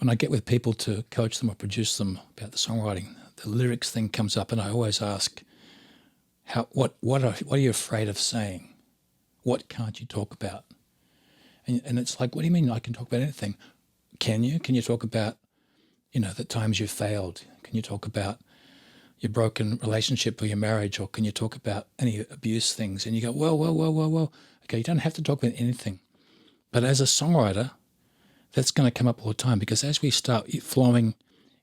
when I get with people to coach them or produce them about the songwriting, the lyrics thing comes up, and I always ask, what are you afraid of saying? What can't you talk about? And it's like, what do you mean I can talk about anything? Can you? Can you talk about, the times you failed? Can you talk about your broken relationship or your marriage? Or can you talk about any abuse things? And you go, whoa. Okay, you don't have to talk about anything. But as a songwriter, that's going to come up all the time, because as we start flowing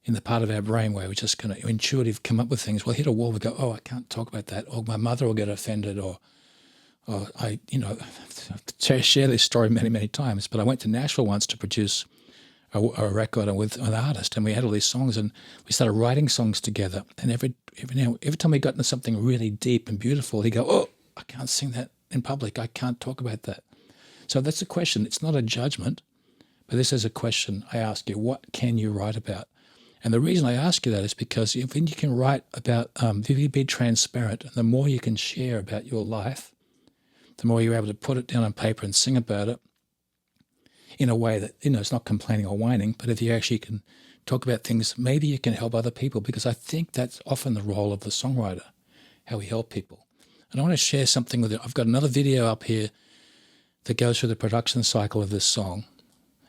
in the part of our brain where we're just going to intuitive come up with things, we'll hit a wall, we go, oh, I can't talk about that. Or my mother will get offended, or I share this story many, many times, but I went to Nashville once to produce a record with an artist, and we had all these songs, and we started writing songs together. And every time we got into something really deep and beautiful, he'd go, oh, I can't sing that in public. I can't talk about that. So that's a question. It's not a judgment, but this is a question I ask you. What can you write about? And the reason I ask you that is because if you can write about, if you be transparent, and the more you can share about your life, the more you're able to put it down on paper and sing about it in a way that, it's not complaining or whining, but if you actually can talk about things, maybe you can help other people, because I think that's often the role of the songwriter, how we help people. And I want to share something with you. I've got another video up here that goes through the production cycle of this song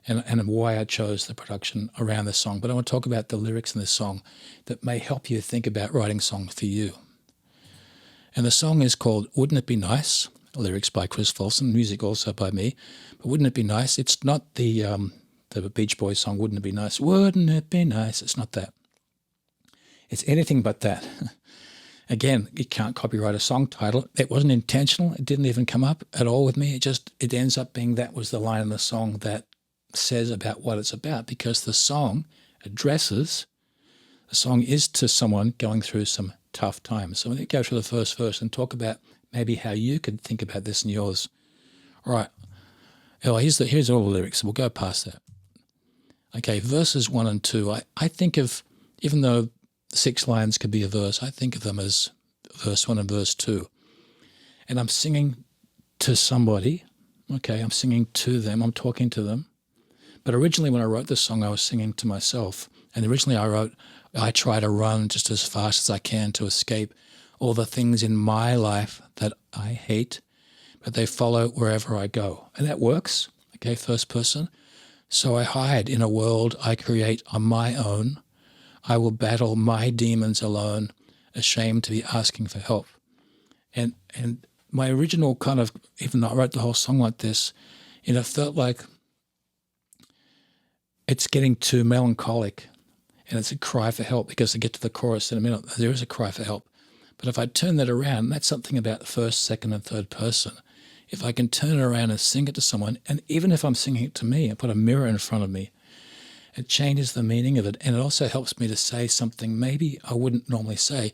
and why I chose the production around this song. But I want to talk about the lyrics in this song that may help you think about writing songs for you. And the song is called Wouldn't It Be Nice? Lyrics by Chris Folsom, music also by me. But wouldn't it be nice? It's not the Beach Boys song, Wouldn't It Be Nice? Wouldn't it be nice? It's not that. It's anything but that. Again, you can't copyright a song title. It wasn't intentional. It didn't even come up at all with me. It ends up being that was the line in the song that says about what it's about, because the song is to someone going through some tough times. So let me go through the first verse and talk about maybe how you could think about this in yours. All right. Oh, here's all the lyrics. We'll go past that. Okay, verses 1 and 2. I think of, even though 6 lines could be a verse, I think of them as verse 1 and verse 2. And I'm singing to somebody. Okay, I'm singing to them. I'm talking to them. But originally when I wrote this song, I was singing to myself. And originally I wrote, I try to run just as fast as I can to escape all the things in my life that I hate, but they follow wherever I go. And that works, okay, first person. So I hide in a world I create on my own. I will battle my demons alone, ashamed to be asking for help. And my original kind of, even though I wrote the whole song like this, it felt like it's getting too melancholic, and it's a cry for help, because to get to the chorus in a minute, there is a cry for help. But if I turn that around, that's something about the first, second, and third person. If I can turn it around and sing it to someone, and even if I'm singing it to me and put a mirror in front of me, it changes the meaning of it, and it also helps me to say something maybe I wouldn't normally say.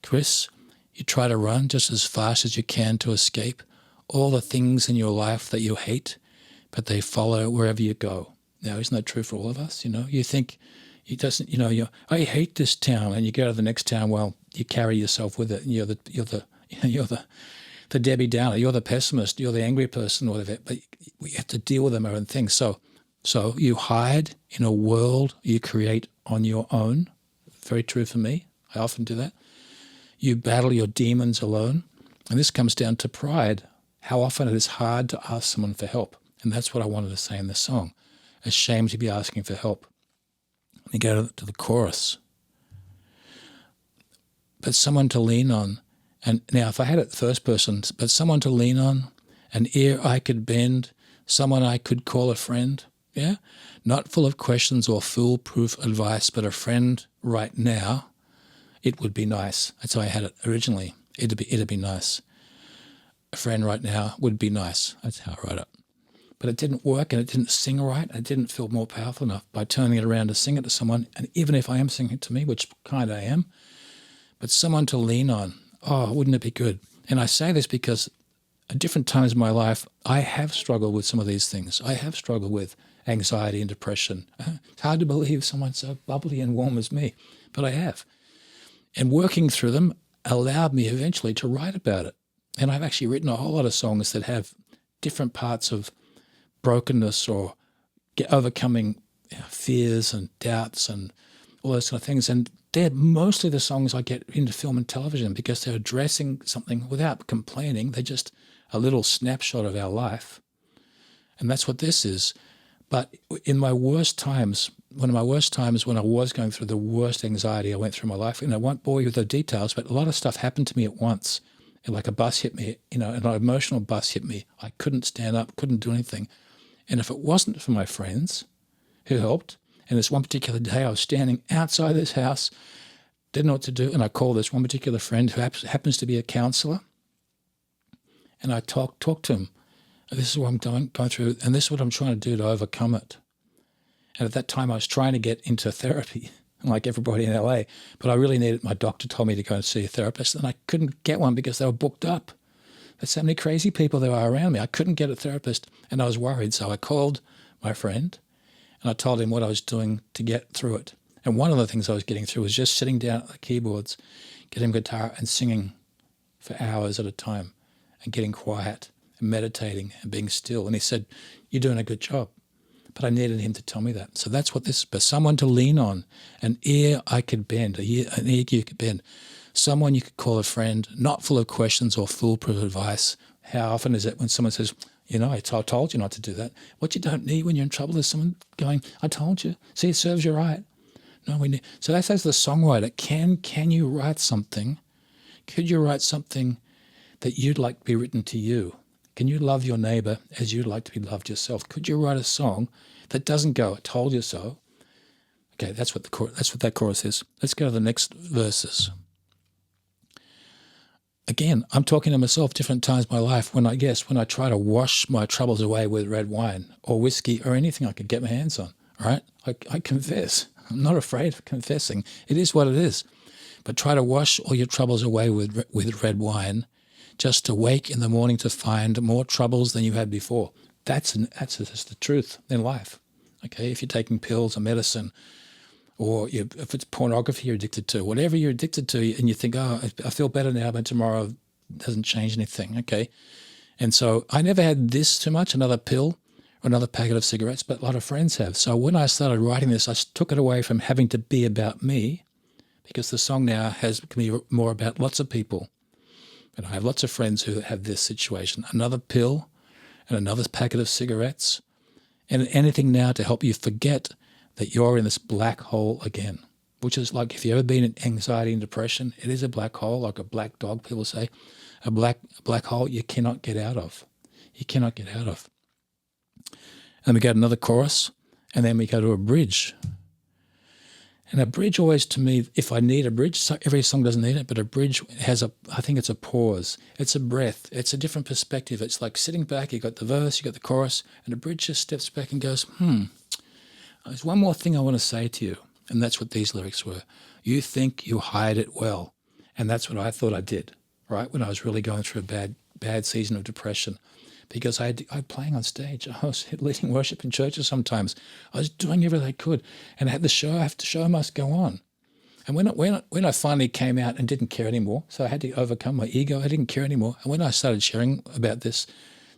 Chris, you try to run just as fast as you can to escape all the things in your life that you hate, but they follow wherever you go. Now, isn't that true for all of us? You think it doesn't. I hate this town, and you go to the next town. Well, you carry yourself with it, and you're the Debbie Downer. You're the pessimist. You're the angry person, or whatever. But we have to deal with them own things. So you hide in a world you create on your own. Very true for me. I often do that. You battle your demons alone, and this comes down to pride. How often it is hard to ask someone for help, and that's what I wanted to say in this song. Ashamed to be asking for help. Let me go to the chorus. But someone to lean on. And now if I had it first person, but someone to lean on, an ear I could bend, someone I could call a friend. Yeah? Not full of questions or foolproof advice, but a friend right now, it would be nice. That's how I had it originally. It'd be nice. A friend right now would be nice. That's how I wrote it. But it didn't work, and it didn't sing right. I didn't feel more powerful enough by turning it around to sing it to someone. And even if I am singing it to me, which kind of I am, but someone to lean on. Oh, wouldn't it be good? And I say this because at different times in my life, I have struggled with some of these things. I have struggled with anxiety and depression. It's hard to believe someone so bubbly and warm as me, but I have. And working through them allowed me eventually to write about it. And I've actually written a whole lot of songs that have different parts of brokenness or overcoming fears and doubts and all those kind of things. And they're mostly the songs I get into film and television because they're addressing something without complaining. They're just a little snapshot of our life. And that's what this is. But in my worst times, one of my worst times when I was going through the worst anxiety I went through my life, and I won't bore you with the details, but a lot of stuff happened to me at once. Like a bus hit me, an emotional bus hit me. I couldn't stand up, couldn't do anything. And if it wasn't for my friends who helped, and this one particular day I was standing outside this house, didn't know what to do, and I called this one particular friend who happens to be a counselor, and I talked to him. This is what I'm going through, and this is what I'm trying to do to overcome it. And at that time, I was trying to get into therapy, like everybody in LA, but I really needed, my doctor told me to go and see a therapist, and I couldn't get one because they were booked up. There's so many crazy people there are around me. I couldn't get a therapist, and I was worried. So I called my friend, and I told him what I was doing to get through it. And one of the things I was getting through was just sitting down at the keyboards, getting guitar and singing for hours at a time and getting quiet and meditating and being still. And he said, "You're doing a good job." But I needed him to tell me that. So that's what this is, but someone to lean on, an ear I could bend, an ear you could bend. Someone you could call a friend, not full of questions or foolproof advice. How often is it when someone says, I told you not to do that. What you don't need when you're in trouble is someone going, "I told you. See, it serves you right." No, we need. So that's as the songwriter. Can you write something? Could you write something that you'd like to be written to you? Can you love your neighbor as you'd like to be loved yourself? Could you write a song that doesn't go, "I told you so"? Okay, that's what that chorus is. Let's go to the next verses. Again, I'm talking to myself different times in my life when I try to wash my troubles away with red wine or whiskey or anything I could get my hands on, right? I confess. I'm not afraid of confessing. It is what it is. But try to wash all your troubles away with red wine, just to wake in the morning to find more troubles than you had before. That's just the truth in life. Okay, if you're taking pills or medicine, or if it's pornography you're addicted to, whatever you're addicted to, and you think, "Oh, I feel better now, but tomorrow doesn't change anything." Okay, and so I never had this too much, another pill or another packet of cigarettes, but a lot of friends have. So when I started writing this, I took it away from having to be about me, because the song now can be more about lots of people. And I have lots of friends who have this situation, another pill and another packet of cigarettes, and anything now to help you forget that you're in this black hole again, which is like, if you've ever been in anxiety and depression, it is a black hole, like a black dog, people say, a black hole you cannot get out of. You cannot get out of. And we go to another chorus, and then we go to a bridge. And a bridge always, to me, if I need a bridge, so every song doesn't need it, but a bridge has I think it's a pause. It's a breath. It's a different perspective. It's like sitting back, you've got the verse, you've got the chorus, and a bridge just steps back and goes, there's one more thing I want to say to you. And that's what these lyrics were. You think you hide it well. And that's what I thought I did, right? When I was really going through a bad season of depression. Because I playing on stage. I was leading worship in churches sometimes. I was doing everything I could. And I had the show must go on. And when I finally came out and didn't care anymore, so I had to overcome my ego, I didn't care anymore. And when I started sharing about this,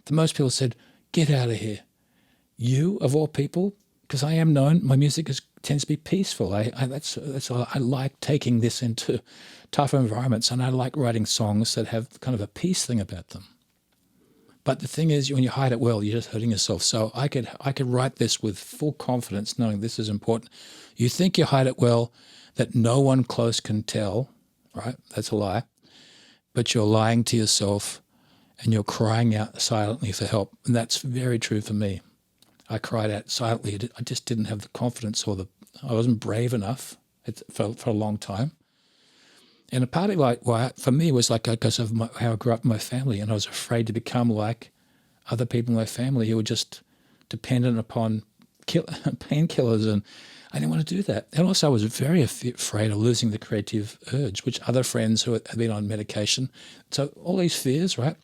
the most people said, "Get out of here. You, of all people," because I am known, my music tends to be peaceful. That's all. I like taking this into tough environments, and I like writing songs that have kind of a peace thing about them. But the thing is, when you hide it well, you're just hurting yourself. So I could write this with full confidence, knowing this is important. You think you hide it well, that no one close can tell, right? That's a lie. But you're lying to yourself, and you're crying out silently for help. And that's very true for me. I cried out silently. I just didn't have the confidence, I wasn't brave enough for a long time. And a part of why for me was like because of how I grew up in my family, and I was afraid to become like other people in my family who were just dependent upon painkillers, and I didn't want to do that. And also I was very afraid of losing the creative urge, which other friends who had been on medication. So all these fears, right?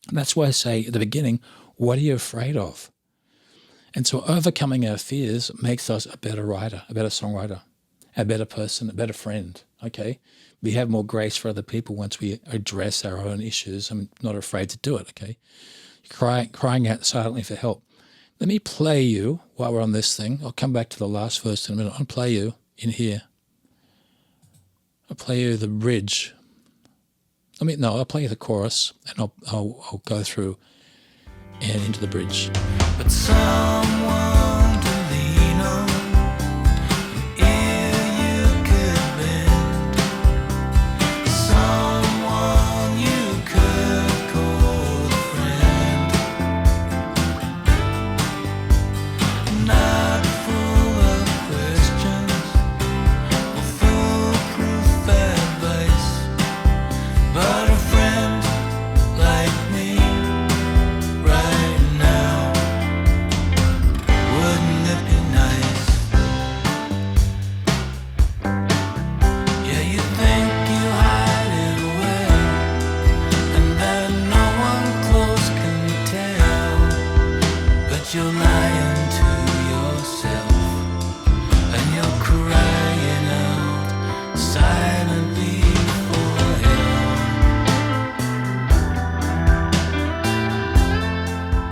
And that's why I say at the beginning, what are you afraid of? And so overcoming our fears makes us a better writer, a better songwriter, a better person, a better friend, okay? We have more grace for other people once we address our own issues. I'm not afraid to do it, okay? Crying out silently for help. Let me play you while we're on this thing. I'll come back to the last verse in a minute. I'll play you in here. I'll play you the bridge. I'll play you the chorus, and I'll go through and into the bridge. But someone to lean on, an ear you could lend, someone you could call a friend, not full of questions or foolproof advice, but a friend like me right now. Wouldn't it be nice? Yeah, you think you hide it away, and that no one close can tell, but you're lying to yourself, and you're crying out silently for help.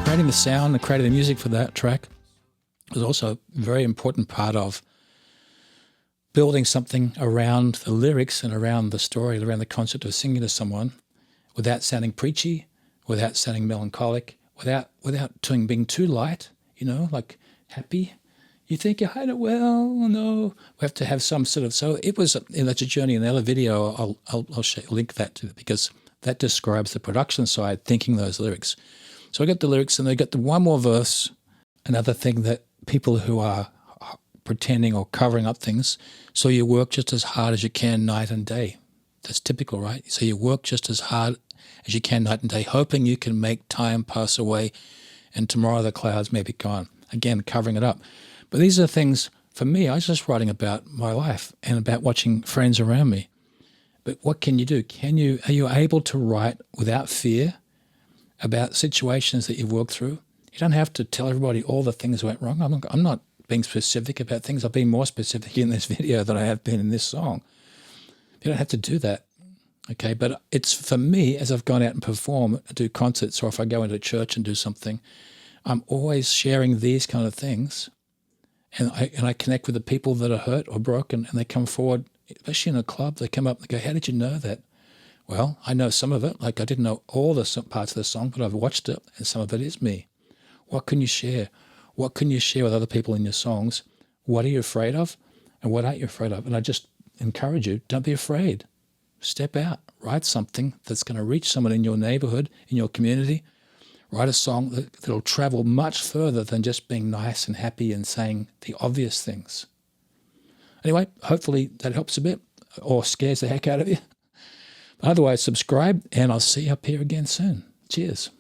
Creating the sound and creating the music for that track was also a very important part of building something around the lyrics and around the story, around the concept of singing to someone without sounding preachy, without sounding melancholic, without being too light, like happy. You think you hide it well? No. We have to have some sort of... So it was, that's a journey. In the other video, I'll link that to it, because that describes the production side, thinking those lyrics. So I got the lyrics, and they got the one more verse. Another thing that people who are pretending or covering up things, so you work just as hard as you can night and day. That's typical, right? So you work just as hard as you can night and day, hoping you can make time pass away and tomorrow the clouds may be gone. Again, covering it up. But these are things, for me, I was just writing about my life and about watching friends around me. But what can you do? Are you able to write without fear about situations that you've worked through? You don't have to tell everybody all the things that went wrong. I'm not being specific about things. I've been more specific in this video than I have been in this song. You don't have to do that, okay? But it's, for me, as I've gone out and perform, do concerts, or if I go into church and do something, I'm always sharing these kind of things, and I connect with the people that are hurt or broken, and they come forward, especially in a club. They come up and go, "How did you know that?" Well, I know some of it. Like, I didn't know all the parts of the song, but I've watched it, and some of it is me. What can you share? What can you share with other people in your songs? What are you afraid of? And what aren't you afraid of? And I just encourage you, don't be afraid. Step out. Write something that's going to reach someone in your neighborhood, in your community. Write a song that'll travel much further than just being nice and happy and saying the obvious things. Anyway, hopefully that helps a bit, or scares the heck out of you. But otherwise, subscribe, and I'll see you up here again soon. Cheers.